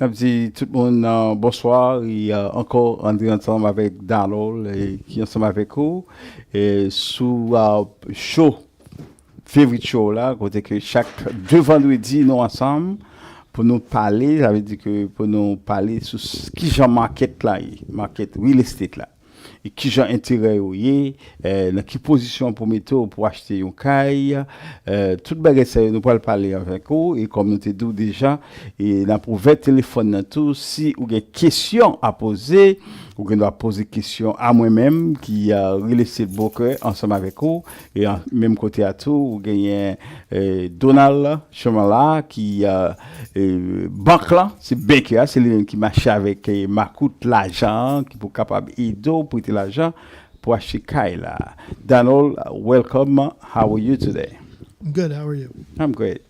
Ça me dit tout le monde bonsoir et encore on est ensemble avec Donald qui est ensemble avec vous et sous show favorite show là côté que chaque deux vendredis nous ensemble pour nous parler, ça veut dire que pour nous parler sur qui j'en market là, market real estate là. Et qui j'ai intérêt au dans quelle position pour mettre pour acheter un caille, toute bagarre ça nous pourrons parler avec vous et comme nous te dit déjà et là pour vers téléphone tout si vous avez des questions à poser ou que doit poser question à moi-même qui a relaissé le broker ensemble avec vous et en même côté à tout vous gagnez Donald chemin là qui banque là c'est banquier c'est lui qui marche avec ma coûte l'argent qui pour capable aider pour l'argent pour acheter Kayla. Donald, welcome. How are you today? I'm good. How are you? I'm great.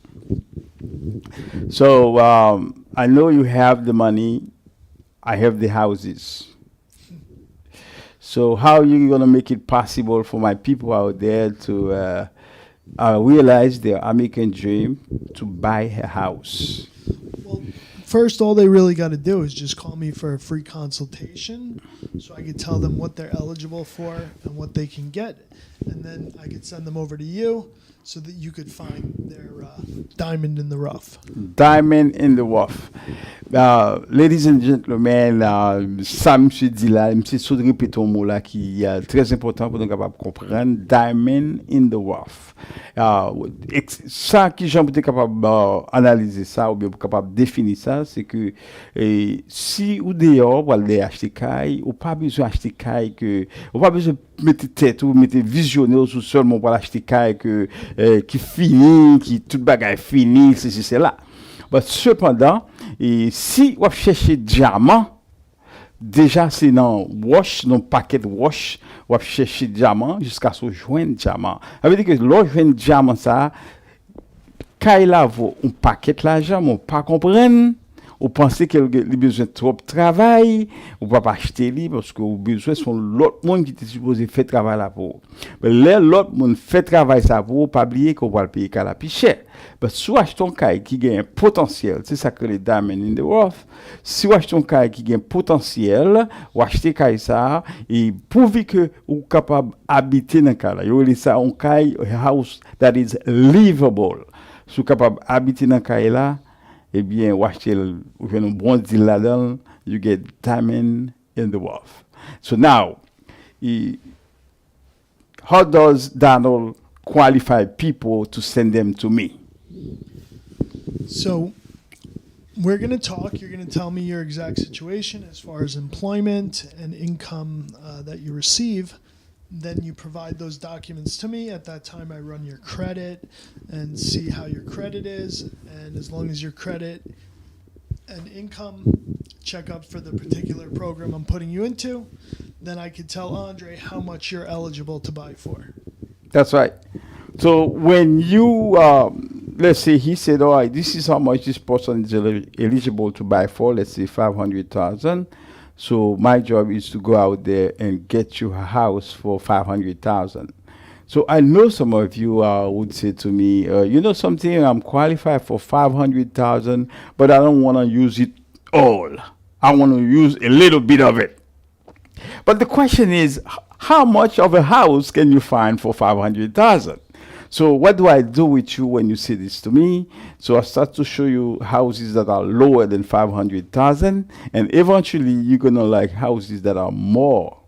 So I know you have the money. I have the houses. So how are you going to make it possible for my people out there to realize their American dream to buy a house? Well, first, all they really got to do is just call me for a free consultation so I could tell them what they're eligible for and what they can get. And then I could send them over to you so that you could find their diamond in the rough. Diamond in the rough. Ladies and gentlemen, ça monsieur dit là, monsieur sous répéter un mot là qui est très important pour nous capable comprendre. Diamond in the rough. Ça qui j'en être capable analyser ça ou bien capable définir ça, c'est que si ou dehors pour aller acheter caille, ou pas besoin acheter caille que, ou pas besoin mettre tête ou mettre visionnaire sur seulement pour acheter caille que qui finit, qui toute bagaille fini, c'est là. Mais cependant, si on cherche diamant, déjà c'est dans wash, dans paquet wash, on chercher diamant jusqu'à ce joindre diamant. Ça veut dire que l'on joindre diamant ça, quand il a vaut un paquet l'argent, on pas comprendre. Ou pensez qu'il a besoin de trop de travail, ou pas acheter lui parce que vous besoin sont l'autre monde qui était supposé faire travail là pour. Mais là l'autre monde fait travail ça pour pas oublier qu'on va le payer qu'à la plus cher. Parce que si vous achetez un caille qui gagne un potentiel, c'est ça que les diamond in the rough. Si vous achetez un caille qui gagne un potentiel, vous achetez caille ça et pourvu que vous capable habiter dans caille là. Vous ça un caille a house that is livable. Si vous capable habiter dans caille là eh bien, watch un bon deal là-dedans, you get diamond in the rough. So now, how does Donald qualify people to send them to me? So we're going to talk. You're going to tell me your exact situation as far as employment and income that you receive. Then you provide those documents to me. At that time, I run your credit and see how your credit is. And as long as your credit and income check up for the particular program I'm putting you into, then I could tell Andre how much you're eligible to buy for. That's right. So when you, let's say he said, all right, this is how much this person is eligible to buy for, let's say 500,000. So my job is to go out there and get you a house for 500,000. So I know some of you would say to me, you know something, I'm qualified for 500,000, but I don't want to use it all. I want to use a little bit of it. But the question is, how much of a house can you find for 500,000? So what do I do with you when you say this to me? So I start to show you houses that are lower than 500,000, and eventually you're gonna like houses that are more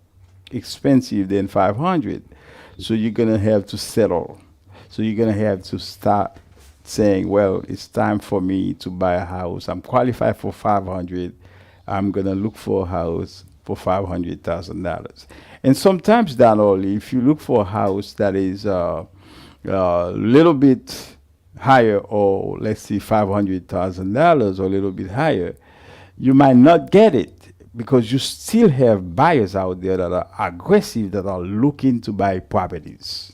expensive than 500. So you're gonna have to settle. So you're gonna have to start saying, well, it's time for me to buy a house. I'm qualified for 500. I'm gonna look for a house for $500,000. And sometimes, Donald, if you look for a house that is little bit higher, or let's say $500,000 or a little bit higher, you might not get it because you still have buyers out there that are aggressive, that are looking to buy properties.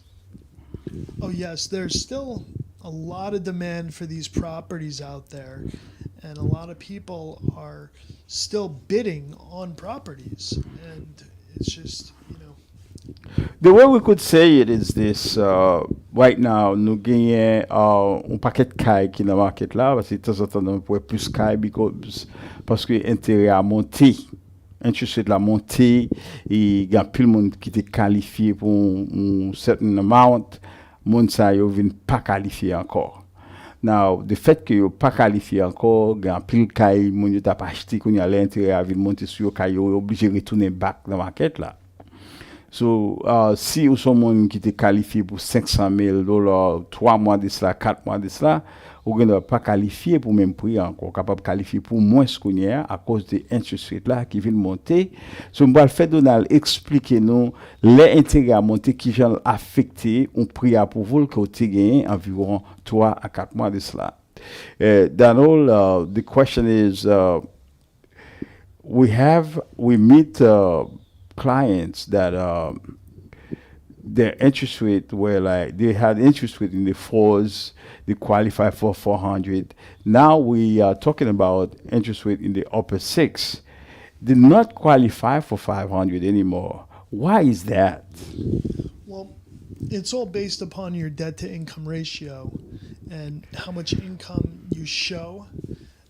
Oh, yes. There's still a lot of demand for these properties out there, and a lot of people are still bidding on properties. And it's just, The way we could say it is this. Right now, nous gagnons un paquet de cailles qui dans le market là, parce que de temps en temps, nous pouvons plus cailles parce que l'intérêt a monté. Interest rate la monté, et il y a plus de monde qui est qualifié pour un certain amount, monde ça yo vient pas qualifié encore. Now, the fait que yo pas qualifié encore, il y a plus de cailles, monde yo t'a pas acheté qu'on y a l'intérêt à venir monter sur yo cailles, yo obligé de retourner back dans la market là. So, si vous sont monde qui était qualifié pour $500,000, 3 mois de cela, 4 mois de cela, vous ne pas qualifié pour même prix encore, capable de qualifier pour moins ce qu'on y a à cause des interest rates là qui viennent monter. So, on va le faire Donald expliquer nous les intérêts à monter qui viennent affecter un prix à pour vous que vous avez gagné environ 3 à 4 mois de cela. Donald, the question is, we meet clients that their interest rate were like they had interest rate in the fours, they qualify for 400. Now we are talking about interest rate in the upper six. They not qualify for 500 anymore. Why is that? Well, it's all based upon your debt to income ratio and how much income you show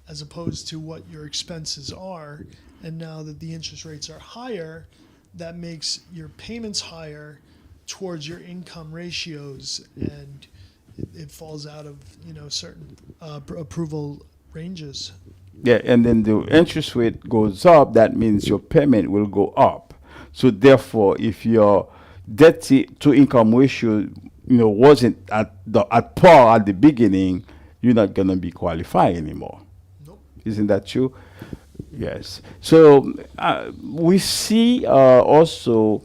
as opposed to what your expenses are. And now that the interest rates are higher, that makes your payments higher towards your income ratios, and it falls out of certain approval ranges. Yeah, and then the interest rate goes up. That means your payment will go up. So therefore, if your debt to income ratio, wasn't at par at the beginning, you're not gonna be qualified anymore. Nope. Isn't that true? Yes. So we see also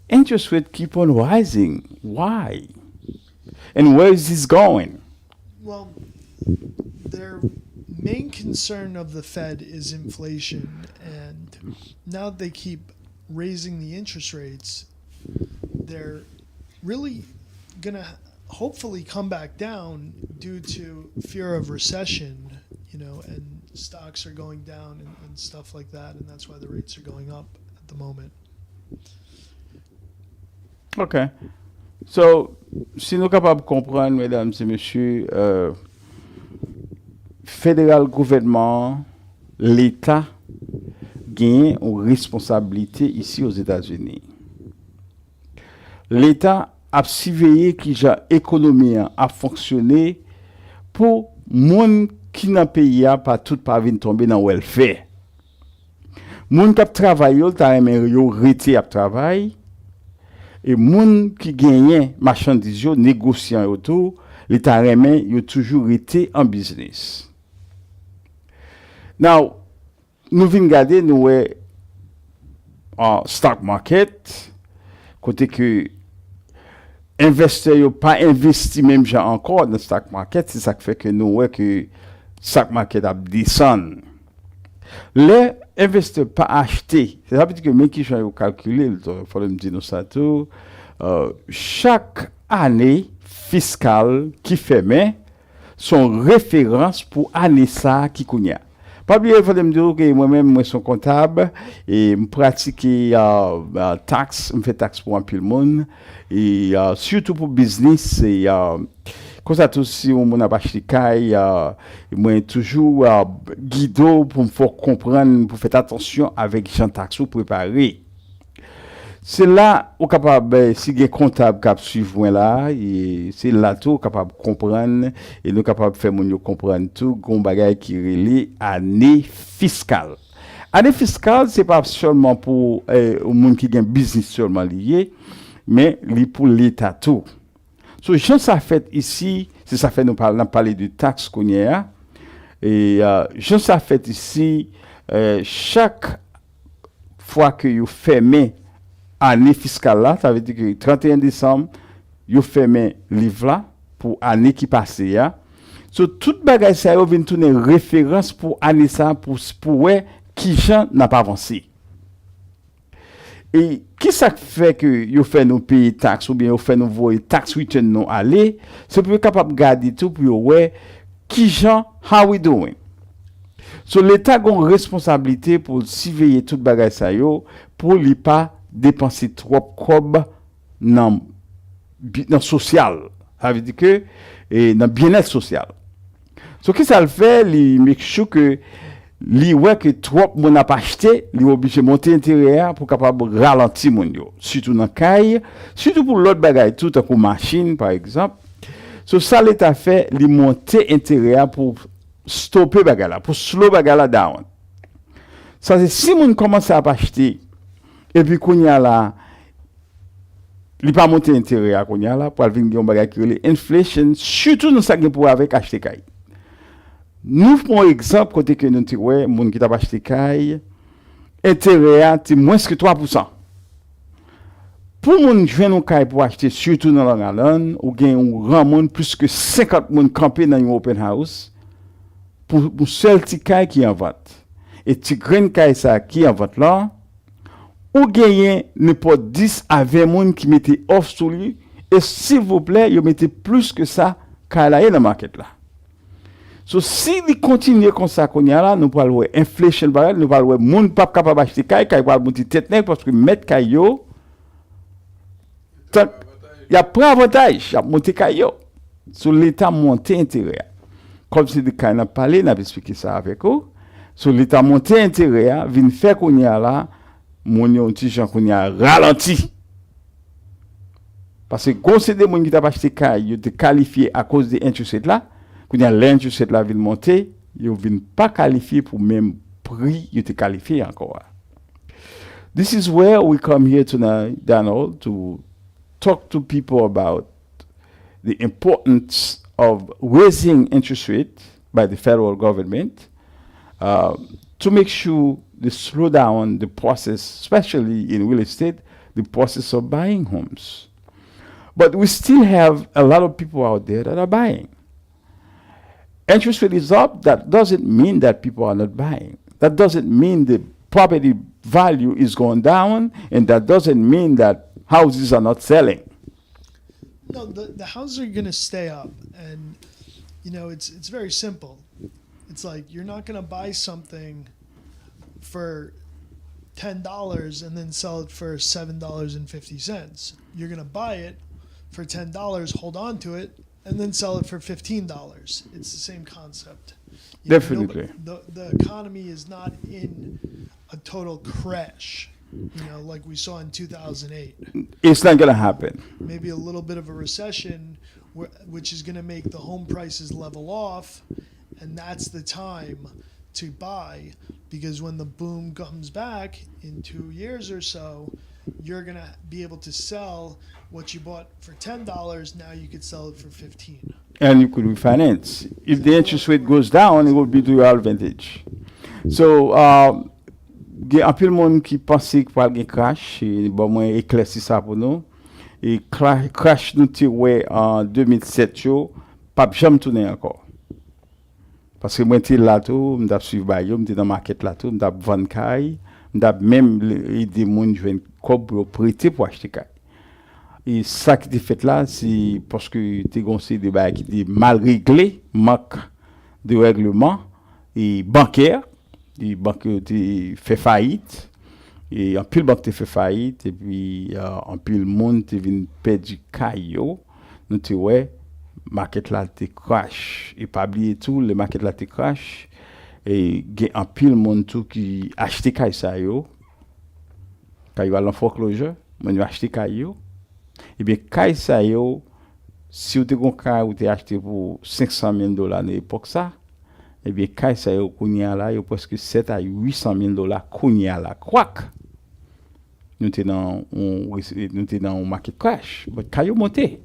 interest rate keep on rising. Why? And where is this going? Well, their main concern of the Fed is inflation, and now that they keep raising the interest rates, they're really gonna hopefully come back down due to fear of recession, and stocks are going down and stuff like that, and that's why the rates are going up at the moment. Okay. So, si nous capables de comprendre, mesdames et messieurs, fédéral gouvernement, l'État gagne une responsabilité ici aux États-Unis. L'État a surveillé qui l'économie a fonctionné pour monde qui n'a pays a pas tout pas venir tomber dans welfare. Moun qui travaille yo ta remen yo rete à travail et moun qui gagne marchandises yo négociant yo tout, l'état remen yo toujours rete en business. Now, nous vinn garder nous en stock market côté que investisseurs yo pas investi même gens encore dans stock market, c'est ça qui fait que nous que stock market a descend. Les investisseurs pas acheté, c'est ça veut dire que même qui ont calculé, il faut me dire nous ça tout, chaque année fiscale qui fait mais son référence pour année ça qui connaît. Pas oublier, il faut me dire que moi-même, moi, suis comptable et je pratique taxe, je fais taxe pour un peu le monde et surtout pour business. Et comme ça, tout si on a pas acheté caille, moi, toujours guido pour me faire comprendre, pour faire attention avec Jean taxe ou préparer. C'est là où capable si les comptable cap suivre là et c'est là tout capable comprendre et nous capable faire mon comprendre tout gon bagay qui relé année fiscale. Année fiscale c'est pas seulement pour au monde qui gagne business seulement lié mais pour l'état tout. So je ça fait ici, c'est ça fait nous parler de taxes qu'on y a et je ça fait ici chaque fois que vous fermez année fiscale là, ça veut dire que 31 décembre, vous fermez livre là pour année qui passe ya. So toute bagage ça yo vient tourner référence pour année ça pour qui gens n'a pas avancé. Et qui ça fait que vous fait nous payer taxe ou bien vous fait nous voyer tax return non aller, c'est pour capable garder tout pour qui gens how we doing. So l'état a une responsabilité pour surveiller toute bagage ça yo pour lui pas dépenser trop cob dans le social. Ça veut dire que dans le bien-être social. Ce que ça le fait, il make sure que li ouais que trop moun a pas acheté, li obligé monter intérieur pour capable ralentir moun yo, surtout dans caille, surtout pour l'autre bagaille tout comme machine par exemple. So ça l'état fait, li monter intérieur pour stopper bagaille là, pour slow bagaille là down. Ça c'est si moun commence à acheter et puis qu'on y a là li pas monter intérieur qu'on y a là pour venir un bagaille qui est inflation, surtout dans ça qui pour avec acheter caille. Nous prenons exemple côté que nous disons ouais moun qui t'a acheté caille intérêt c'est moins que 3%. Pour moun joindre caille pour acheter surtout dans Long Island ou gain un grand monde plus que 50 moun camper dans un open house pour seul petit caille qui en vente. Et petit grain caille ça qui en vente là ou gagner n'importe 10 à 20 moun qui mettaient off sur lui et s'il vous plaît, vous mettez plus que ça caille là dans le market là. So si il continue comme ça qu'on y a là, nous parlons voir inflation barrel, nous parlons voir monde pas capable d'acheter caille va monter tête nèg parce que mettre caille yo il y a pas avantage, il y a monter caille yo. So l'état monter intérêt. Comme c'est de caille n'a parlé, n'a expliqué ça avec vous. So l'état monter intérêt vient faire qu'on y a là, mon yon petit gens qu'on y a ralenti. Parce que quand c'est des monde qui t'a acheté caille, yo te qualifié à cause des interest rate là. Quand il y a l'industrie de la ville montée, ils ne viennent pas qualifier pour même prix, ils étaient qualifiés encore. This is where we come here tonight, Donald, to talk to people about the importance of raising interest rate by the federal government to make sure they slow down the process, especially in real estate, the process of buying homes. But we still have a lot of people out there that are buying. Interest rate is up, that doesn't mean that people are not buying. That doesn't mean the property value is going down, and that doesn't mean that houses are not selling. No, the houses are going to stay up, and you know it's very simple. It's like you're not going to buy something for $10 and then sell it for $7.50. You're going to buy it for $10, hold on to it, and then sell it for $15. It's the same concept. Definitely. The economy is not in a total crash, like we saw in 2008. It's not going to happen. Maybe a little bit of a recession, which is going to make the home prices level off, and that's the time to buy, because when the boom comes back in 2 years or so, you're going to be able to sell what you bought for $10, now you could sell it for $15. And you could refinance. If the interest rate goes down, it will be to your advantage. So, il y a un peu de monde qui pense qu'il va y avoir un crash. Bon, moi, éclairci ça pour nous. Et crash nous tiré en 2007, pas jamais tourné encore. Parce que moi, j'étais là tout, je suis suivi, j'étais dans la market là tout, je vendre caille, je même aidé les gens à jouer prêter pour acheter caille. Et ça qui est fait là, c'est parce que tu as des bails qui étaient mal réglés, manque de règlement, et bancaire, les banques ont fait faillite, et en pile banque a fait faillite, et puis en pile monde est venu perdre du caillou, nous te ouais, market là te crash, et pas oublier tout, le market là te crash, et en pile monde tout qui acheté caillou ça yo, caillou à l'enforeclosure, on a acheté caillou. Eh bien, quand ça y est, si vous avez acheté pour $500,000 à l'époque, ça, eh bien, quand ça y est, il y a presque $700,000 à $800,000 quoi. Nous sommes dans un market crash. Mais quand il est monté,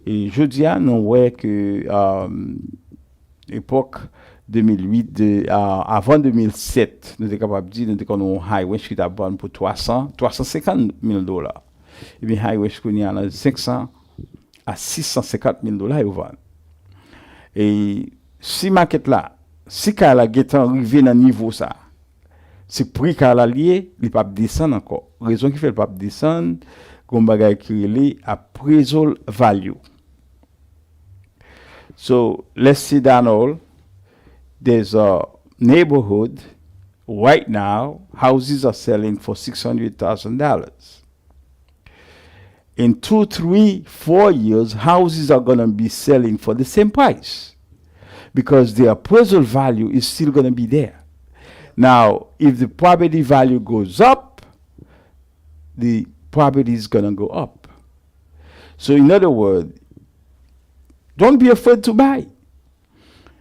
et je dis à nous que l'époque 2008, avant 2007, nous sommes capables de dire que nous avons un highway qui est bon pour $350,000. Et bien, highway qui est 500 à $650,000 au vend. Et si market là, si qu'elle a arrivé dans niveau ça, c'est prix qu'elle a lié, il pas descendre encore. Raison qui fait le pas descendre, comme bagay qui est appraisal value. So let's see down all. There's a neighborhood right now. Houses are selling for $600,000. in 2, 3, 4 years, houses are going to be selling for the same price because the appraisal value is still going to be there. Now, if the property value goes up, the property is going to go up. So, in other words, don't be afraid to buy.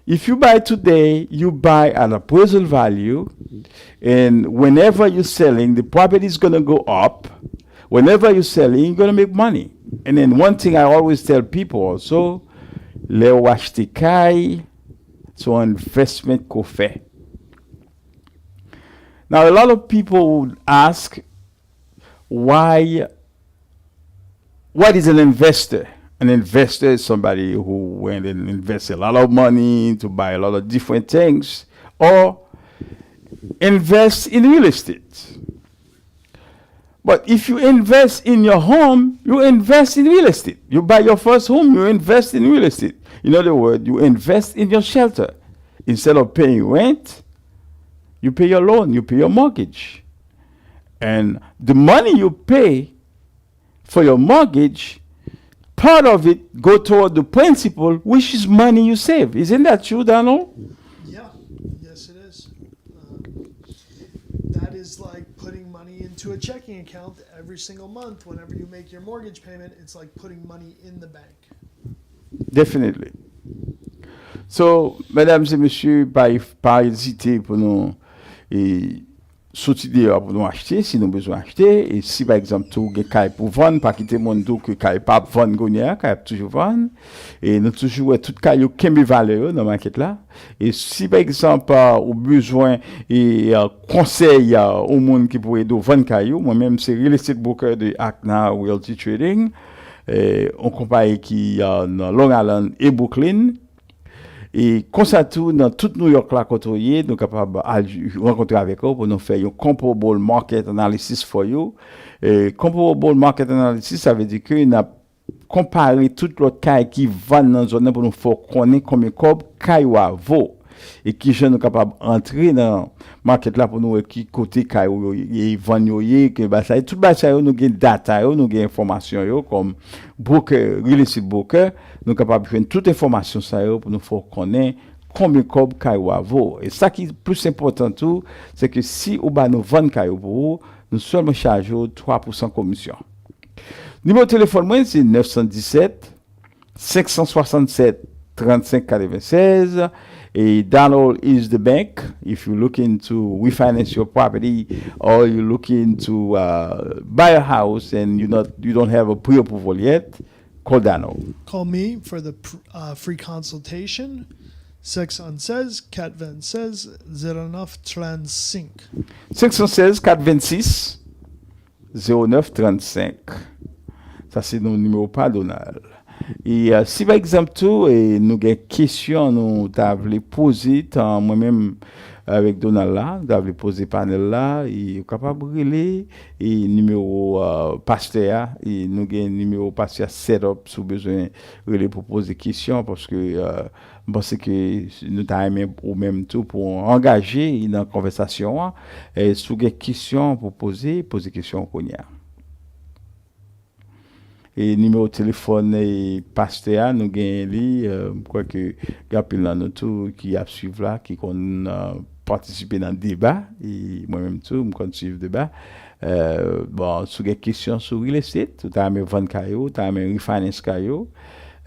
If you buy today, you buy at appraisal value, and whenever you're selling, the property is going to go up. Whenever you're selling, you're going to make money. And then one thing I always tell people also, le ou achete kay, son investment qu'on fait. Now, a lot of people would ask, what is an investor? An investor is somebody who went and invests a lot of money to buy a lot of different things or invest in real estate. But if you invest in your home, you invest in real estate. You buy your first home, you invest in real estate. In other words, you invest in your shelter. Instead of paying rent, you pay your loan, you pay your mortgage. And the money you pay for your mortgage, part of it go toward the principal, which is money you save. Isn't that true, Donald? Yeah, yes it is. That is like putting money into a checking account every single month. Whenever you make your mortgage payment, it's like putting money in the bank. Definitely. So, mesdames et messieurs, pas hésiter pour nous sortir dehors pour nous acheter si nous besoin acheter. Et si par exemple tout gen kay pour vendre, pas quitter mon dos que kay pas vendre gonnier, kay toujours vendre. Et nous toujours tout kay yo kembe valeur dans market là. Et si par exemple au besoin et conseil au monde qui pourrait vendre kay yo, moi-même c'est real estate broker de Acna Realty Trading. On compagnie qui dans Long Island et Brooklyn. Et comme ça tout dans tout New York là côtoyer nous capable rencontrer avec eux pour nous faire un comparable market analysis for you. Comparable market analysis ça veut dire que nous a comparé tout l'autre cas qui vendent dans zone pour nous faire connaître combien cob kaywa vaut et qui je nous capable entrer dans market là pour nous qui côté kaywa et vendre que bah ça tout bah ça nous gain data nous gain information yo comme broker real estate broker nous capable de toute information ça pour nous faire connaître combien cob kaywa vaut et ça qui est plus important tout c'est que si ou bah nous vendre kaywa pour nous seulement chargeons 3% commission. Numéro de téléphone moi c'est 917 567 35 96. Donald is the bank. If you're looking to refinance your property or you're looking to buy a house and you don't have a pre-approval yet, call Donald. Call me for the free consultation. 616 426 0935. 616 426 0935. Ça c'est nos numéros pas Donald. Et si par exemple tout et nous avons question nous t'avons poser moi-même avec Donald là t'avons poser panel là et capable brûler et numéro pasteur et nous avons numéro pasteur setup sous besoin relais pour poser question parce que parce que nous t'aimons ou même tout pour engager dans la conversation et sous des questions pour poser question qu'on y a. Et numéro de téléphone et pasteur nous gagne quoi que gapil là nous tout qui a suivre là qui qu'on participer dans le débat et moi-même tout me compte suivre débat bon sur des questions sur real estate tout à même vendre caillou tout à même refinance caillou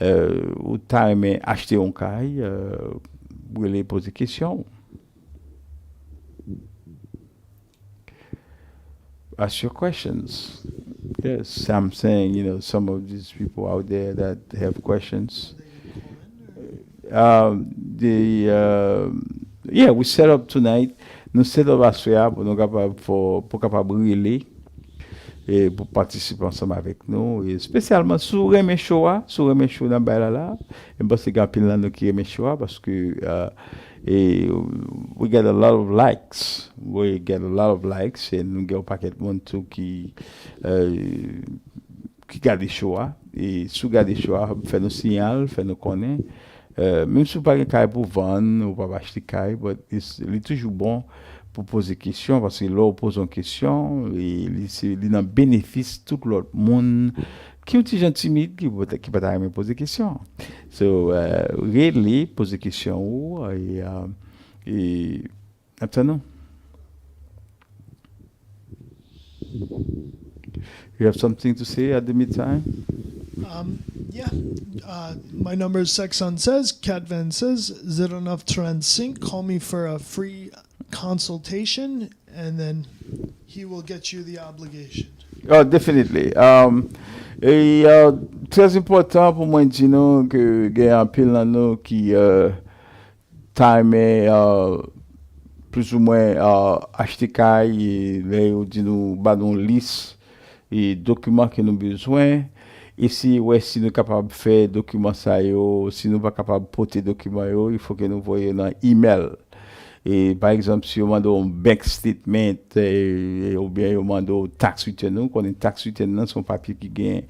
ou tout à même acheter un caille vous les poser questions. Ask your questions. Yes, I'm saying, some of these people out there that have questions. We set up tonight. Nous set up à soir pour nous capable pour capable relais et pour participer ensemble avec nous et spécialement sur Remé Show dans bail là et parce que gapil là nous qui Remé Show parce que we get a lot of likes. Et nous avons un paquet de monde tout qui garde des choix. Et sous garde des choix, fait nos signal, fait nos connaître. Même si vous n'avez pas de pour vendre, ou pas acheter caille, mais il est toujours bon pour poser des questions, parce que là, on pose une question, et il a un bénéfice tout l'autre monde qui ont gens timide qui pas aimer poser question. So really poser question ou et attends. You have something to say at the meantime? Yeah. My number is Sexon says, Cat Van says, Deronette Trend Sync. Call me for a free consultation, and then he will get you the obligation. Oh, definitely. Et très important pour moi dire non que il y a un pile dans nous qui time plus ou moins acheter caille et là dit nous ba nous liste et documents que nous besoin. Et si ouais si nous capable faire documents ça yo, si nous pas capable porter documents yo, il faut que nous voyons dans email. Et par exemple, si on demande un bank statement ou bien on demande un tax return, nous connaissons tax return, son papier qui gagne,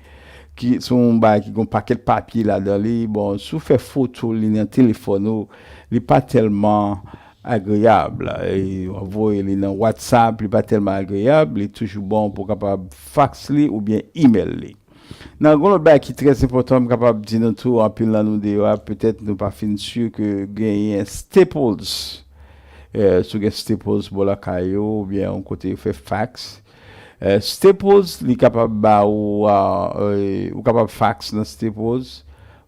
qui sont qui ont paquet de papier là-dedans. Bon, si on fait photo dans le téléphone, il n'est pas tellement agréable. Et on voit dans WhatsApp, il n'est pas tellement agréable. Il est toujours bon pour capable fax ou bien email. Dans le bail qui est très important, capable de dire tout en pile là nous peut-être nous pas fin sûr que gagner staples. Sur les staples pour la caillou ou bien on côté fait fax staples li capable ou capable fax dans staples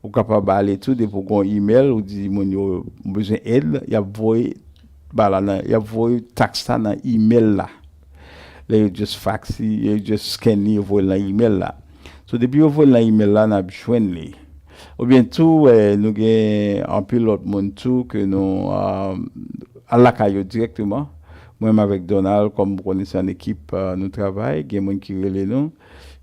ou capable aller tout de pour un email ou dit mon yo besoin aide y a voyer y a voyer tax dans email là you just fax you just scan you voyer dans email là so depuis vous voyer dans email là n'a joindre li ou bien tout nous gain en pilote mon tout que nous à la caillou directement moi avec Donald comme vous connaissez en équipe nous travaille il y a monde qui relève nous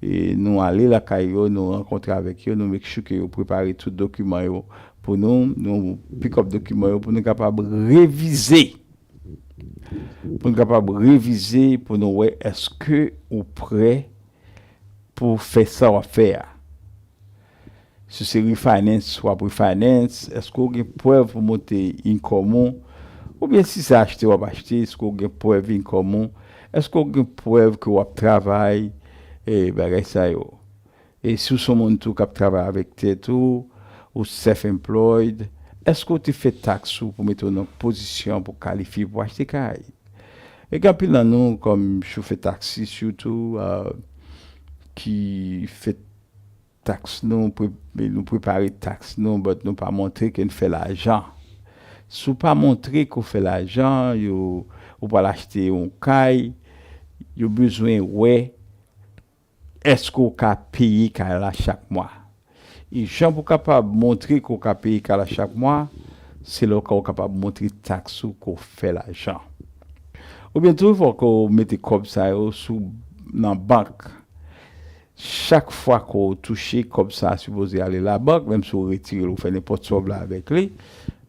et nous aller la caillou nous rencontrer avec eux nous make sure que vous préparez tout document pour nous pick up document pour nous capable réviser pour nous ouais est-ce que vous prêt pour faire ça à faire si c'est refinance soit refinance est-ce que vous avez preuve pour monter in commun ou bien si c'est acheter ou acheter, est-ce qu'on a une preuve en commun? Est-ce qu'on a une preuve que vous travaillez et bagay ça yo? Et si vous sont tout qui travaille avec tout ou self-employed, est-ce que tu fais taxe pour mettre en position pour qualifier pour acheter caille? Et quand puis là nous comme je fais taxi surtout qui fait taxe nous préparer taxe nous mais nous pas montrer qu'on fait l'argent. Si vous pas montrer qu'on fait l'argent, vous pas l'acheter un caille, vous besoin ouais est-ce qu'on peut payer caille chaque mois. Et gens pour capable montrer qu'on peut payer caille chaque mois, c'est là qu'on capable montrer taxe qu'on fait l'argent. Ou bien tout faut qu'on mette comme ça sous dans banque. Chaque fois qu'on touche comme ça supposé aller la banque même si vous retirez ou fait n'importe quoi avec lui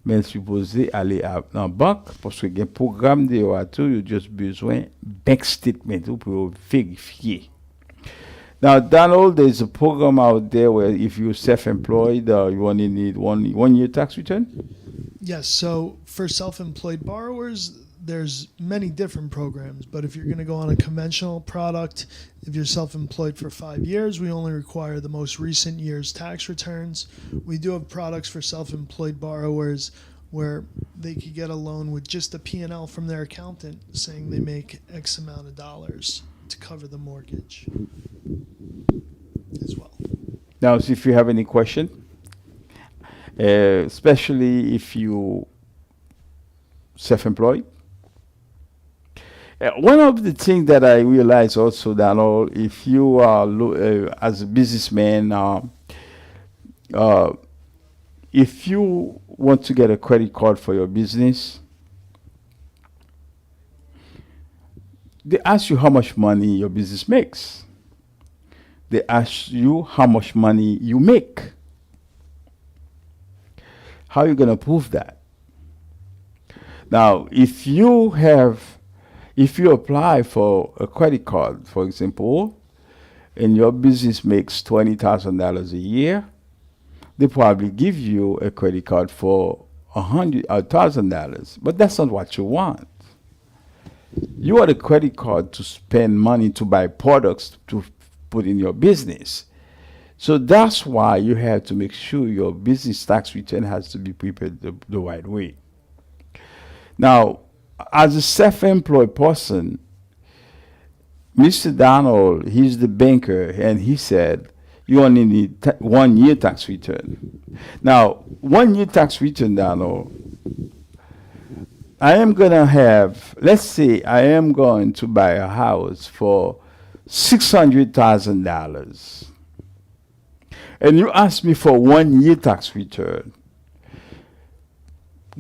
mais supposé aller en banque parce que un programme de auto you just besoin bank statement pour vérifier. Now Donald, there's a program out there where if you're self-employed you only need one year tax return. Yes, so for self-employed borrowers there's many different programs, but if you're going to go on a conventional product, if you're self-employed for 5 years, we only require the most recent year's tax returns. We do have products for self-employed borrowers where they could get a loan with just a P&L from their accountant saying they make X amount of dollars to cover the mortgage as well. Now, so if you have any question, especially if you self-employed, one of the things that I realize also that if you are as a businessman, if you want to get a credit card for your business, they ask you how much money your business makes. They ask you how much money you make. How are you going to prove that? Now, if you apply for a credit card, for example, and your business makes $20,000 a year, they probably give you a credit card for $100,000, but that's not what you want. You want a credit card to spend money to buy products to put in your business. So that's why you have to make sure your business tax return has to be prepared the right way. Now, as a self-employed person, Mr. Donald, he's the banker, and he said you only need 1 year tax return. Now, 1 year tax return, Donald, I am going to have, let's say I am going to buy a house for $600,000. And you ask me for 1 year tax return.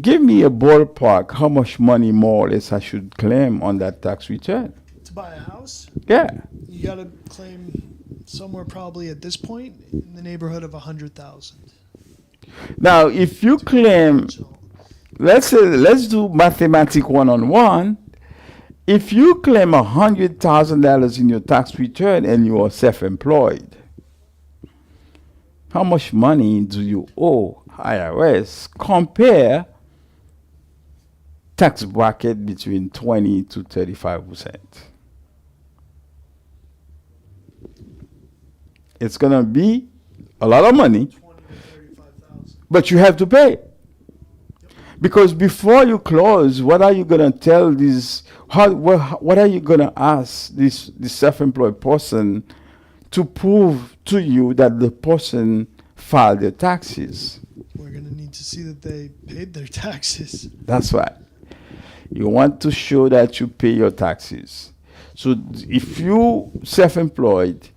Give me a ballpark how much money more or less I should claim on that tax return. To buy a house, Yeah. you got to claim somewhere probably at this point in the neighborhood of 100,000. Now, if you claim, let's do mathematics 1-on-1. If you claim $100,000 in your tax return and you are self-employed, how much money do you owe IRS? Compare tax bracket between 20 to 35%. It's gonna be a lot of money, 20 to 35,000. but you have to pay. Because before you close, what are you gonna tell this? What are you gonna ask this self-employed person to prove to you that the person filed their taxes? We're going to need to see that they paid their taxes. That's right. You want to show that you pay your taxes. So if you self-employed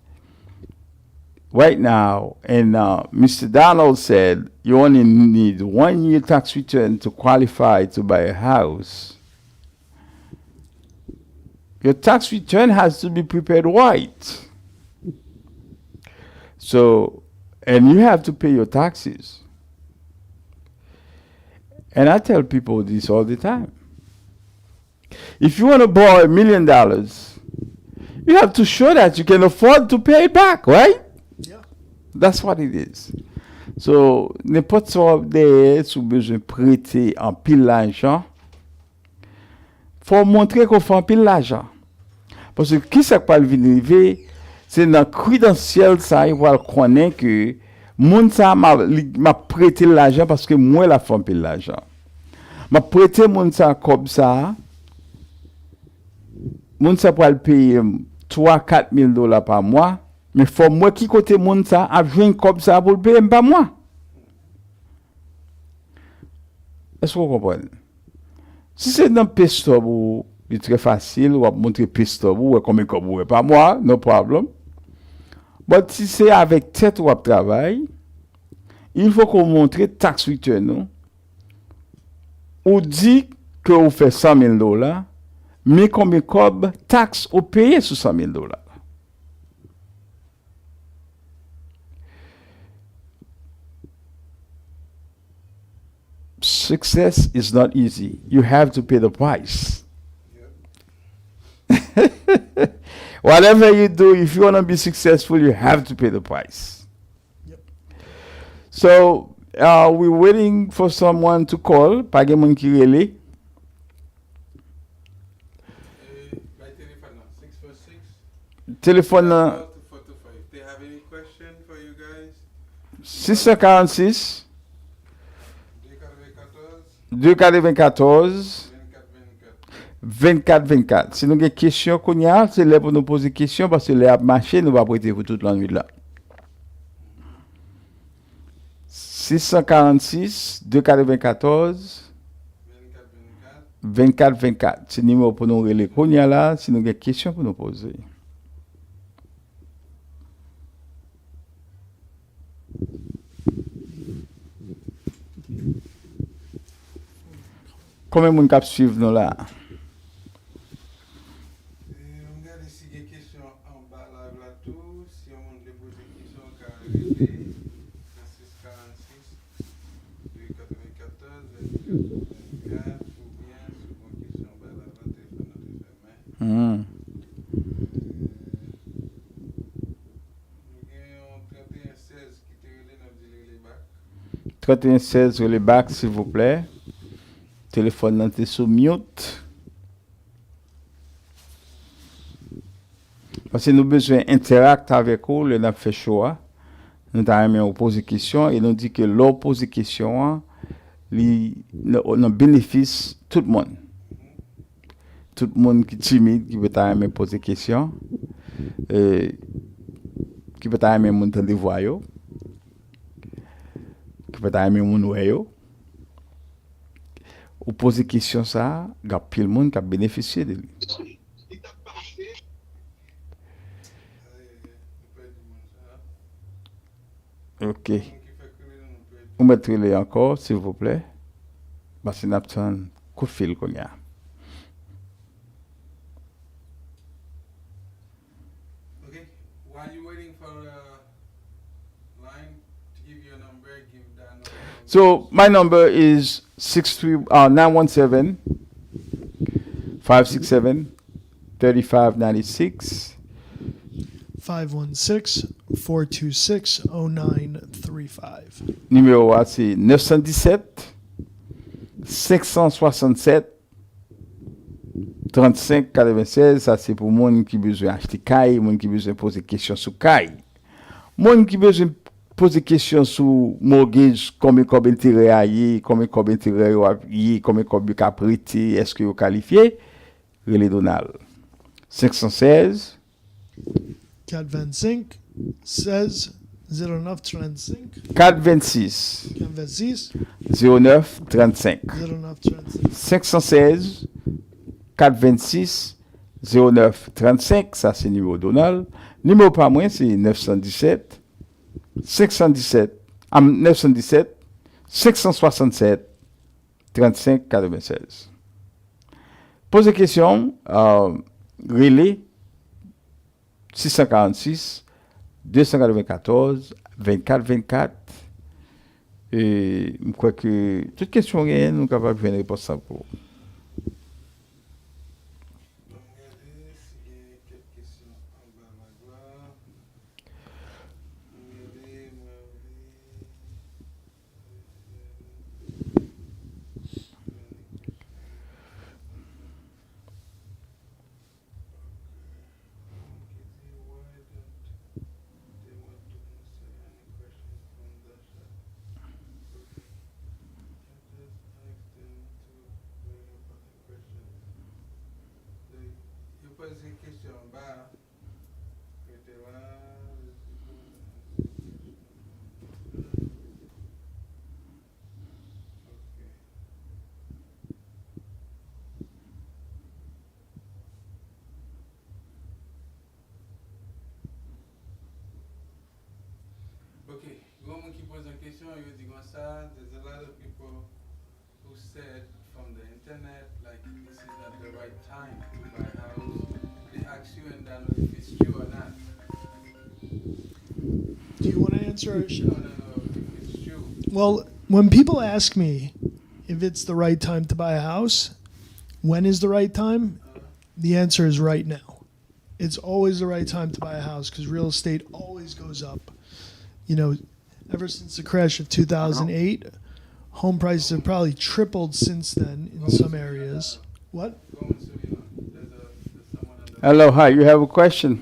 right now, and Mr. Donald said you only need 1 year tax return to qualify to buy a house, your tax return has to be prepared right. So, and you have to pay your taxes. And I tell people this all the time. If you want to borrow $1 million, you have to show that you can afford to pay it back, right? Yeah. That's what it is. So, n'importe so de sou besoin prêter en pile l'argent, faut montrer qu'on fait en pile l'argent. Parce que qui ça pas le venir, c'est dans credentiel ça, il va connaître que moun ça m'a prêté l'argent parce que moi la femme pile l'argent. M'a prêté moun ça comme ça. Moun ça pour le payer 3-4 000 dollars par mois, mais faut moi qui côté moun ça a joindre comme ça pour le payer pas moi. Est-ce que vous comprenez? Si c'est dans pistol ou c'est très facile, ou montrer pistol ou combien comme vous pas moi, no problem. Mais si c'est avec tête ou travail, il faut qu'on montre tax return. Non? Ou dit que vous faites $100,000, mais combien de taxes vous payez sur $100,000. Success is not easy. You have to pay the price. Whatever you do, if you want to be successful, you have to pay the price. Yep. So we're waiting for someone to call. Page moun ki rele. By telephone now, 646. Téléphone 425. They have any question for you guys? 646 294 294 24 24. Si nous avons des questions, c'est là pour nous poser des questions parce que les a marché, nous va prêter pour toute la nuit là. 646 294 24 24. C'est le numéro pour nous relayer là, si nous avons des questions pour nous poser. Combien de gens suivent nous là? On regarde ici des questions en bas là tout. Si on veut poser des questions, car il est 646 294 24 ou bien sur une question en bas là, téléphone notre fermé. Nous avons 3116 qui te relève dans le bac. 3116 sur les bacs, s'il vous plaît. Téléphone est sous mute. Parce que nous avons besoin d'interagir avec vous, le n'a fait choix. nous avons posé question et nous dit que l'on pose question, le bénéfice tout le monde. Tout le monde qui est timide, qui peut poser question, qui peut entendre des voix, qui peut entendre ou poser question ça, il y a plus de monde qui a bénéficié de lui. Ok. Vous mettez-les encore, s'il vous plaît. Parce que nous avons un coup de fil qu'on y a. Okay, while you're waiting for the line to give you a number, give that number. So my number is 917 567 3596. 516-426-0935. Numéro A, c'est 917 567 35 96. Ça, c'est pour monde qui besoin acheter caille, monde qui besoin poser question sur caille. Monde qui besoin poser question sur mortgage, combien intérêt aillé, combien intérêt aillé, combien prêté, est-ce que vous qualifiez? Relais Donald. 516 425 16 09 35 426 426 09 35. 09 35. 516 426 09 35, ça c'est numéro Donald. Numéro pas moins, c'est 917 517 567 35 96. Posez question, relais 646 294 24 24. Et je crois que toute question est nous capables de faire une réponse pour. Regardez s'il y a quelques questions en bas là-bas. Regardez, posez une question en bas. Mettez là. Okay, woman qui pose une question, you dit comme ça, there's a lot of people who said from the internet, like this is not the right time to buy a house. They ask you and don't know if it's true or not. Do you want to answer or should No, I? no, no, if it's true. Well, when people ask me if it's the right time to buy a house, when is the right time? The answer is right now. It's always the right time to buy a house because real estate always goes up. You know, ever since the crash of 2008, home prices have probably tripled since then in some areas. What? Go on, Serena. There's someone on the Hello, hi, you have a question?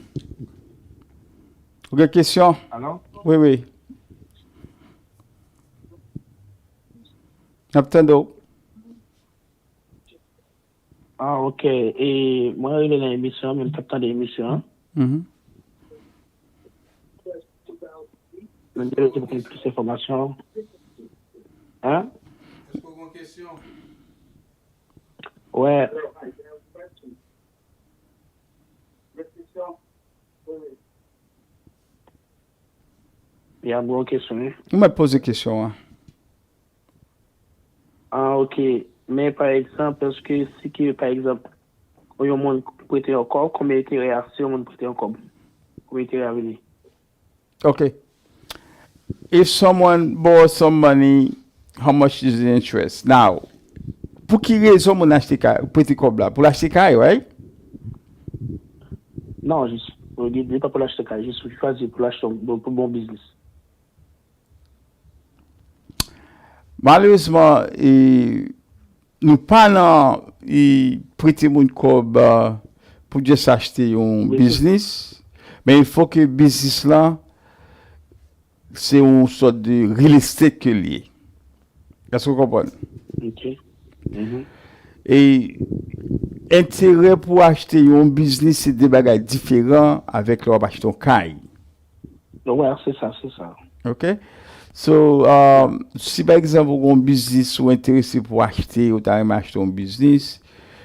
Okay, question? Alors? Oui, oui. Attendez. Ah, ok. Et moi, il est dans l'émission, même captant de l'émission. Mhm. Je vais vous donner plus d'informations. Hein? Est-ce que vous avez une question? Ouais. Il y a une bonne question. Hein? Vous m'avez posé question. Hein? Ah, ok. Mais par exemple, est-ce que si, que, par exemple, il y a un monde prêté encore, combien de réactions on prêté encore? Combien de revenus? Okay. If someone borrows some money, how much is the interest? Now, pour qui raison mon acheter petit comme là? Pour l'acheter caille, right? Non, je ne dis pas pour l'acheter, je suis choisi pour l'acheter pour bon business. Malheureusement, nous pas prêter mon cob pour juste acheter un Oui, business, mais il faut que business là c'est une sorte de real estate que lié. Est-ce que vous comprenez? Ok. Mhm. Et intérêt pour acheter un business, c'est des bagages différents avec le acheter un caille. Ouais, c'est ça, c'est ça. OK? So, si par exemple, vous avez un business ou intéressé pour acheter ou t'as acheter un business,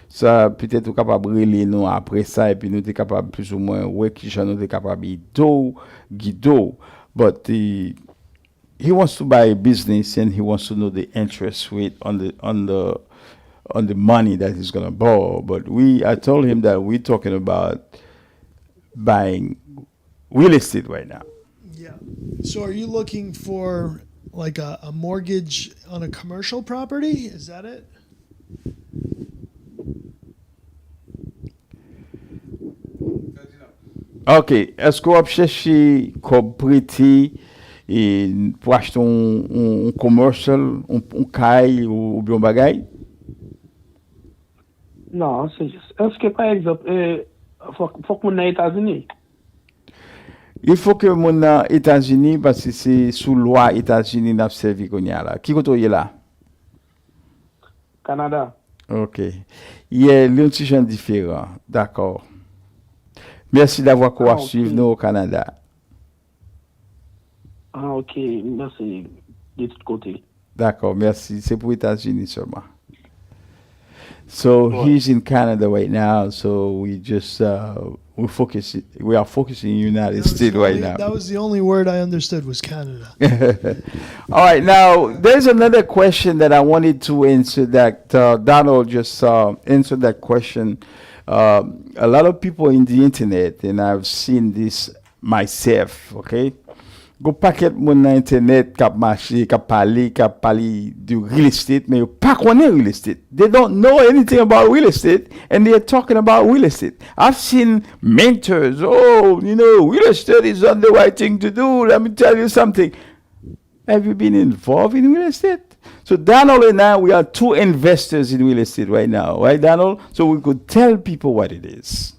ça peut-être vous capable de relayer nous après ça et puis nous sommes capables plus ou moins ouais qui j'en nous capable de guider. But he wants to buy a business and he wants to know the interest rate on the money that he's gonna borrow. But I told him that we're talking about buying real estate right now. Yeah. So are you looking for like a mortgage on a commercial property? Is that it? OK. Est-ce qu'on va chercher comme prêter et pour acheter un commercial, un caille ou bien un bagage? Non, c'est juste. Est-ce que, par exemple, faut qu'on ait aux États-Unis? Il faut que mon États-Unis, parce que c'est sous loi États-Unis n'a servi qu'on y a là. Qui côté est là? Canada. OK. Il y a un petit gens différent. D'accord. Merci d'avoir quoi ok. suivre nous au Canada. Ah, ok. Merci. De tous côtés. D'accord, merci. C'est pour États-Unis seulement. So Ouais. he's in Canada right now. So we just we are focusing United States right now. That was the only word I understood was Canada. All right, now there's another question that I wanted to answer that Donald just answered that question. A lot of people in the internet, and I've seen this myself, okay? Go paquet mon na internet kap marché, kap pali de real estate, mais yo pas connaît real estate. They don't know anything about real estate, and they're talking about real estate. I've seen mentors, real estate is not the right thing to do. Let me tell you something. Have you been involved in real estate? So Donald and I, we are two investors in real estate right now, right, Donald? So we could tell people what it is.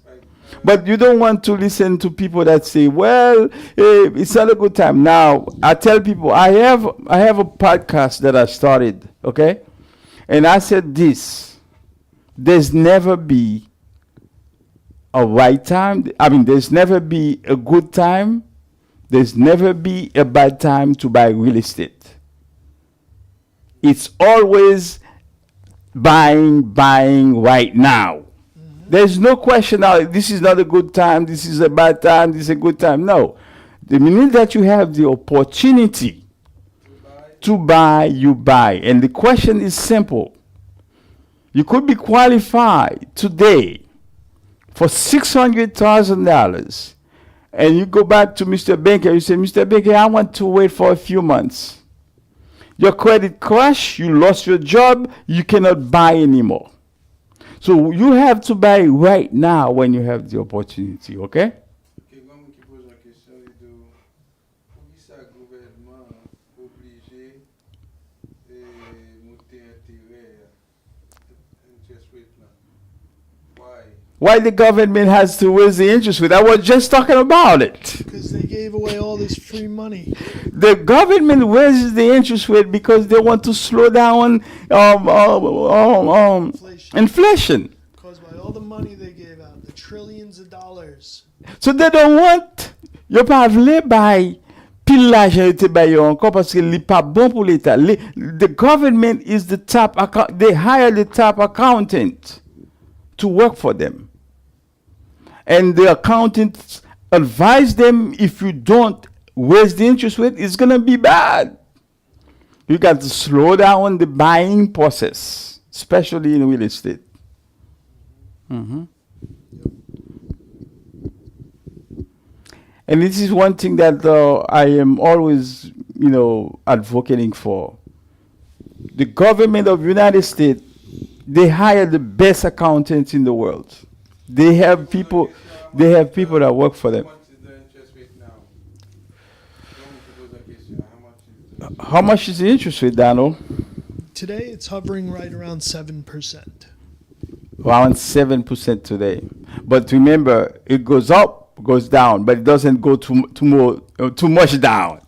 But you don't want to listen to people that say, well, it's not a good time. Now, I tell people, I have a podcast that I started, okay? And I said this, there's never be a right time. I mean, there's never be a good time. There's never be a bad time to buy real estate. It's always buying right now. There's no question now, this is not a good time, this is a bad time, this is a good time. No. The minute that you have the opportunity to buy, you buy. And the question is simple. You could be qualified today for $600,000 and you go back to Mr. Banker, you say, Mr. Banker, I want to wait for a few months. Your credit crashed, you lost your job, you cannot buy anymore. So you have to buy right now when you have the opportunity, okay? Quelqu'un qui pose la question, il dit, pour qui ça gouvernement obligé de monter intérêt interest rate là? Why? Why the government has to raise the interest rate? I was just talking about it. Because they gave away all this free money. The government raises the interest rate because they want to slow down inflation. Caused by all the money they gave out, the trillions of dollars. So they don't want. Yo pa vle bay pile l'argent yo te bay yo encore parce que li pas bon pour l'État. The government is the top account. They hire the top accountant to work for them. And the accountants advise them if you don't raise the interest rate, it's going to be bad. You got to slow down the buying process, especially in real estate. Mm-hmm. And this is one thing that I am always, advocating for. The government of United States, they hire the best accountants in the world. They have people that work for them. How much is the interest rate now? Don't pose a question. How much is the interest rate, Donald? Today it's hovering right around 7%. Around 7% today. But remember, it goes up, goes down, but it doesn't go too much down.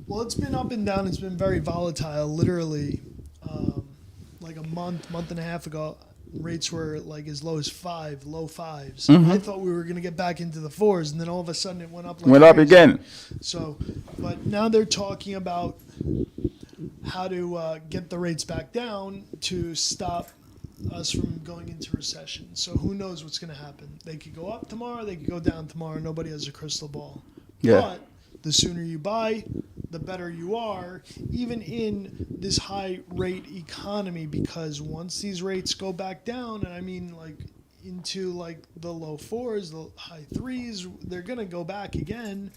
Well, it's been up and down. It's been very volatile. Literally, like a month and a half ago, rates were like as low as low fives. I thought we were going to get back into the fours, and then all of a sudden it went up. Like Went up crazy. again. So, but now they're talking about how to get the rates back down to stop us from going into recession. So who knows what's going to happen? They could go up tomorrow. They could go down tomorrow. Nobody has a crystal ball. Yeah. But the sooner you buy, the better you are, even in this high rate economy, because once these rates go back down, and I mean like into like the low fours, the high threes, they're going to go back again.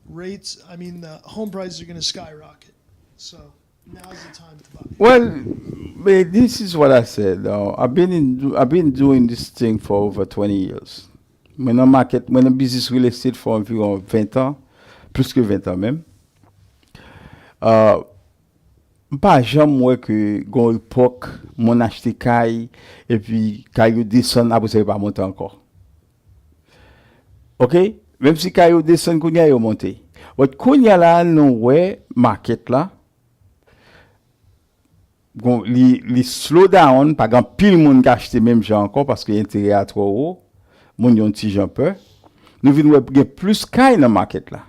Rates, I mean, the home prices are going to skyrocket. So now's the time to buy. Well, but this is what I said. I've been doing this thing for over 20 years. When on business real estate for environ 20 ans, plus que 20 ans même. Pas jamais moi que gon époque mon acheté caille et puis caille descend après ça pas monter encore. OK? Même si caille descend kounya yo monter. But kounya là non ouais market là gon li slow down pas grand pile monde qui acheter même genre encore parce que intérêt à trop haut. Moun yon ti jan peur. Nous vinn ouais plus caille dans market là.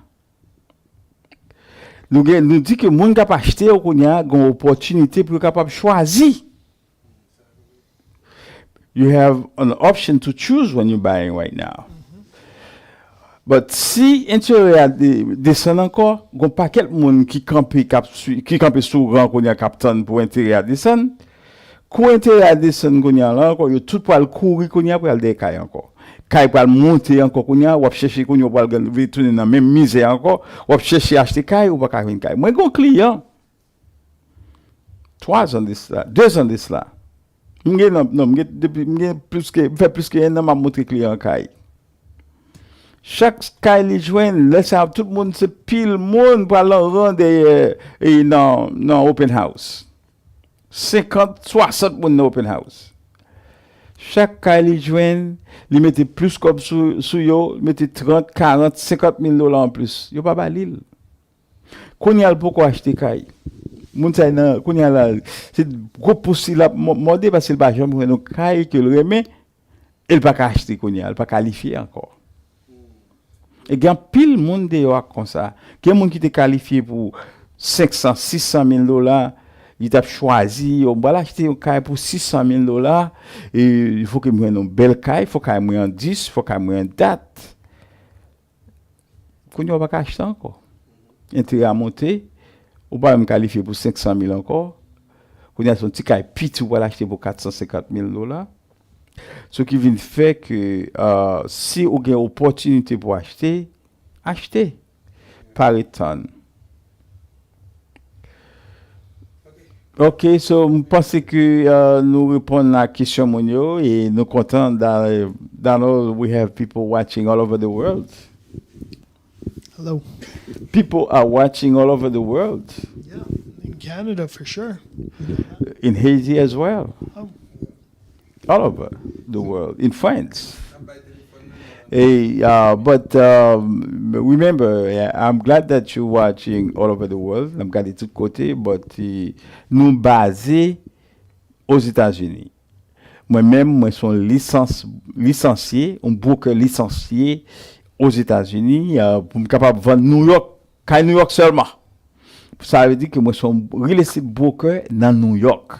Nous dit que moun k'ap acheter ou kounya gon opportunité pour capable choisir. You have an option to choose when you're buying right now. But si intérêt descend encore, gon paquet moun qui campe sous grand kounya captain pour intérêt à descendre. Kou intérêt à descendre kounya là encore, yo tout pour al courir kounya pour al décailler encore. Kay pour monter encore kounya ou chercher kounya pour al retourner dans même misère encore ou chercher acheter kay ou pas ka vinn kay. Moi gon client 3 ans de cela, 2 ans de cela. M'gè plus que un an m'a montré client kay. Chaque kay li joine laisse tout le monde se pile monde pour aller rendre dans open house. 50 60 monde dans open house. Chaque cas li joine, li mette plus comme sous yo, mette 30, 40, 50 000 dollars en plus. Yo pas balil. Kounya pourquoi acheter kay? Moun sa nan kounya la, c'est gros poussi la modé parce qu'il pas jamais prendre kay que le remet, il pas acheter kounya, il pas qualifié encore. Et gan pile monde de yo comme ça. Quel monde qui te qualifié pour 500, 600 000 dollars. Il t'a choisi, on va l'acheter un caille pour 600 000 dollars. Et il faut que moi une belle caille, il faut qu'il y ait un 10, il faut qu'il y ait une date. Qu'on n'y a pas acheter encore. Intérêt à monter, on va me qualifier pour 500 000 encore. Qu'on y a son petit caille petit, on va l'acheter pour 450 000 dollars. Ce qui vient faire que si on a une opportunité pour acheter, achetez. Par return. OK, so je pense que nous répondons à la question monio et nous contents that we have people watching all over the world. Hello. People are watching all over the world. Yeah, in Canada for sure. In Haiti as well. Oh. All over the world. In France. But remember, I'm glad that you're watching all over the world. I'm glad it's côté, but nous basés aux États-Unis. Moi-même, je suis licencié, un broker licencié aux États-Unis pour me capable de vendre New York seulement. Ça veut dire que moi, je suis un real estate broker dans New York.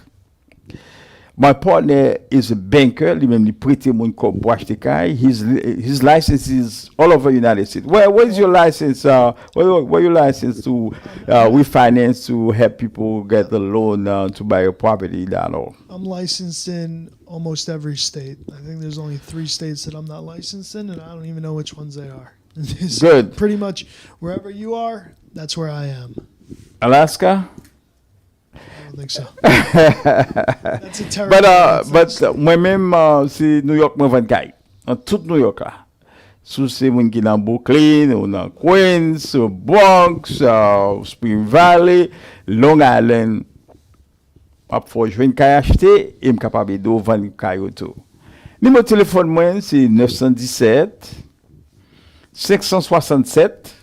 My partner is a banker. Lui-même, il prête mon compte pour acheter kay. His license is all over the United States. Where is your license? Where you licensed to refinance to help people get the loan to buy a property down there? I'm licensed in almost every state. I think there's only 3 states that I'm not licensed in, and I don't even know which ones they are. Good. Pretty much wherever you are, that's where I am. Alaska? I don't think so. That's a terrible. But moi-même, c'est New York, moi, 24. Dans tout New York, là. Sous ces gens qui sont dans Brooklyn, ou dans Queens, ou Bronx, Spring Valley, Long Island. Je vais acheter et je suis capable de vendre le tout. Numéro de téléphone, moi, c'est 917 567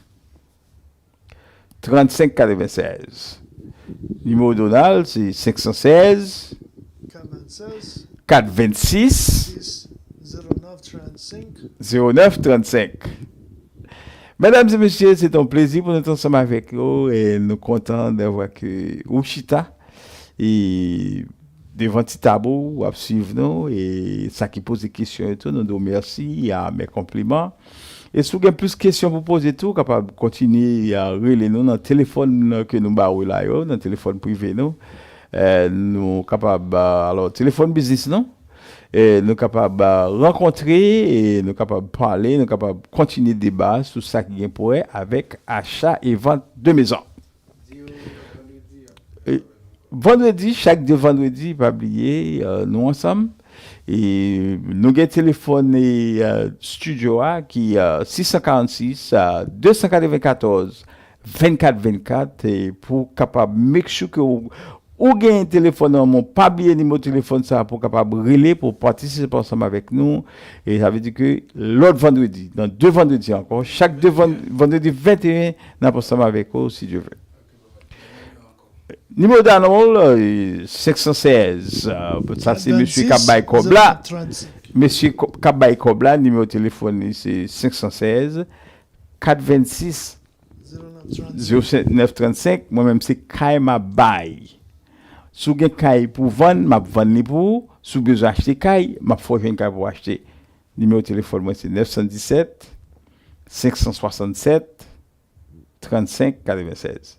35 96. Numéro Donald, c'est 516 496 426 6 0935. 0935. Mesdames et messieurs, c'est un plaisir pour nous être ensemble avec vous et nous contents d'avoir que Ouchita et devant petit tabou à suivre nous et ça qui pose des questions et tout, nous nous merci à mes compliments. Et si vous avez plus de questions pour poser tout, capable de continuer à relayer nous dans le téléphone que nous avons là, dans le téléphone privé nous. Nous capable alors téléphone business non? Et nous capables de rencontrer et nous capables de parler, nous capables de continuer le débat sur ça qui est pour avec achat et vente de maison. Et vendredi, chaque deux vendredis, pas oublier, nous ensemble. Et nous avons téléphone et studio qui 646 294 24 24 et pour capable make sure que ou gagne un téléphone mon pas oublier numéro de téléphone ça pour capable relayer pour participer ensemble avec nous et ça veut dire que l'autre vendredi dans deux vendredis encore chaque deux vendredi 21 nous ensemble avec vous si Dieu veut. Numéro d'annonce 516 ça c'est monsieur Kabay Kobla. Monsieur Kabay Kobla numéro de téléphone c'est 516 426 0935 moi-même c'est Kaima Bay. Si vous avez un caille pour vendre, je vais vendre pour. Si vous avez acheter caille, je vais un caille pour acheter. Numéro de téléphone, moi, c'est 917 567 35 96.